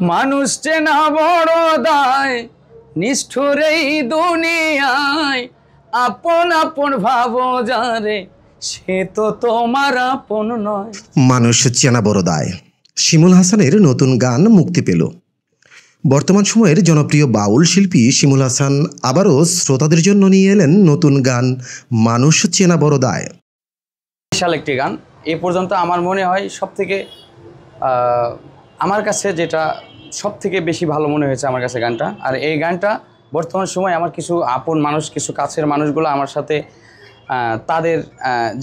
মানুষ চেনা বড় দায়, নিষ্ঠুর এই দুনিয়ায়। আপন আপন ভাবো যারে, সে তো তোমার আপন নয়। মানুষ চেনা বড় দায়। শিমুল হাসানের নতুন গান মুক্তি পেল। বর্তমান সময়ের জনপ্রিয় বাউল শিল্পী শিমুল হাসান আবারও শ্রোতাদের জন্য নিয়ে এলেন নতুন গান মানুষ চেনা বড় দায়। বিশাল একটি গান। এ পর্যন্ত আমার মনে হয় সবথেকে আমার কাছে যেটা সবথেকে বেশি ভালো মনে হয়েছে আমার কাছে গানটা। আর এই গানটা বর্তমান সময়ে আমার কিছু আপন মানুষ, কিছু কাছের মানুষগুলো আমার সাথে তাদের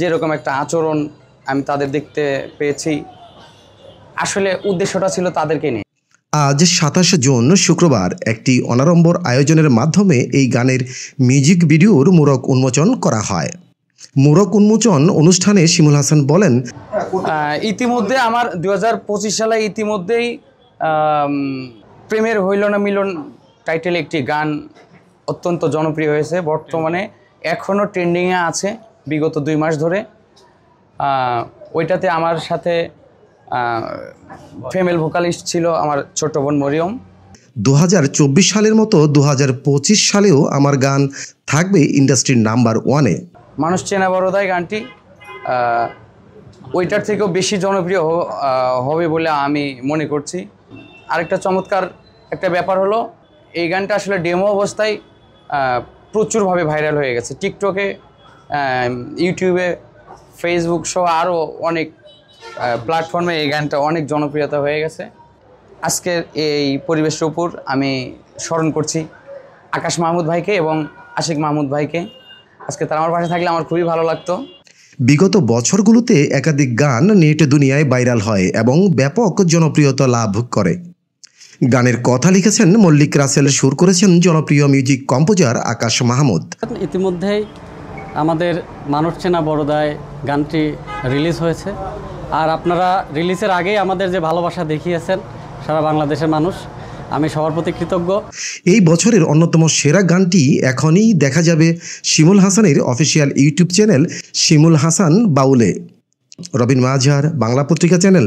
যেরকম একটা আচরণ আমি তাদের দেখতে পেয়েছি, আসলে উদ্দেশ্যটা ছিল তাদেরকে নিয়ে। আজ ২৭ জুন শুক্রবার একটি অনাড়ম্বর আয়োজনের মাধ্যমে এই গানের মিউজিক ভিডিওর মোড়ক উন্মোচন করা হয়। মোড়ক উন্মোচন অনুষ্ঠানে শিমুল হাসান বলেন, ইতিমধ্যে আমার 2025 সালে ইতিমধ্যেই প্রেমের হইল না মিলন টাইটেল একটি গান অত্যন্ত জনপ্রিয় হয়েছে। বর্তমানে এখনও ট্রেন্ডিংয়ে আছে বিগত 2 মাস ধরে। ওইটাতে আমার সাথে ফিমেল ভোকালিস্ট ছিল আমার ছোট বোন মরিয়ম। 2024 সালের মতো 2025 সালেও আমার গান থাকবে ইন্ডাস্ট্রির নাম্বার 1-এ। মানুষ চেনা বড় দায় গানটি ওইটার থেকেও বেশি জনপ্রিয় হবে বলে আমি মনে করছি। আরেকটা চমৎকার একটা ব্যাপার হলো, এই গানটা আসলে ডেমো অবস্থায় প্রচুরভাবে ভাইরাল হয়ে গেছে। টিকটকে, ইউটিউবে, ফেসবুক সহ আরও অনেক প্ল্যাটফর্মে এই গানটা অনেক জনপ্রিয়তা হয়ে গেছে। আজকের এই পরিবেশের উপর আমি স্মরণ করছি আকাশ মাহমুদ ভাইকে এবং আশিক মাহমুদ ভাইকে। আজকে তারা আমার পাশে থাকলে আমার খুবই ভালো লাগতো। বিগত বছরগুলোতে একাধিক গান নেট দুনিয়ায় ভাইরাল হয় এবং ব্যাপক জনপ্রিয়তা লাভ করে। গানের কথা লিখেছেন মল্লিক রাসেল, সুর করেছেন জনপ্রিয় মিউজিক কম্পোজার আকাশ মাহমুদ। ইতিমধ্যেই আমাদের মানুষ চেনা বড় দায় গানটি রিলিজ হয়েছে। আর আপনারা রিলিজের আগেই আমাদের যে ভালোবাসা দেখিয়েছেন সারা বাংলাদেশের মানুষ, আমি সবার প্রতি কৃতজ্ঞ। এই বছরের অন্যতম সেরা গানটি এখনই দেখা যাবে শিমুল হাসানের অফিসিয়াল ইউটিউব চ্যানেল শিমুল হাসান বাউলে। রবিন মাঝার, বাংলা পত্রিকা চ্যানেল।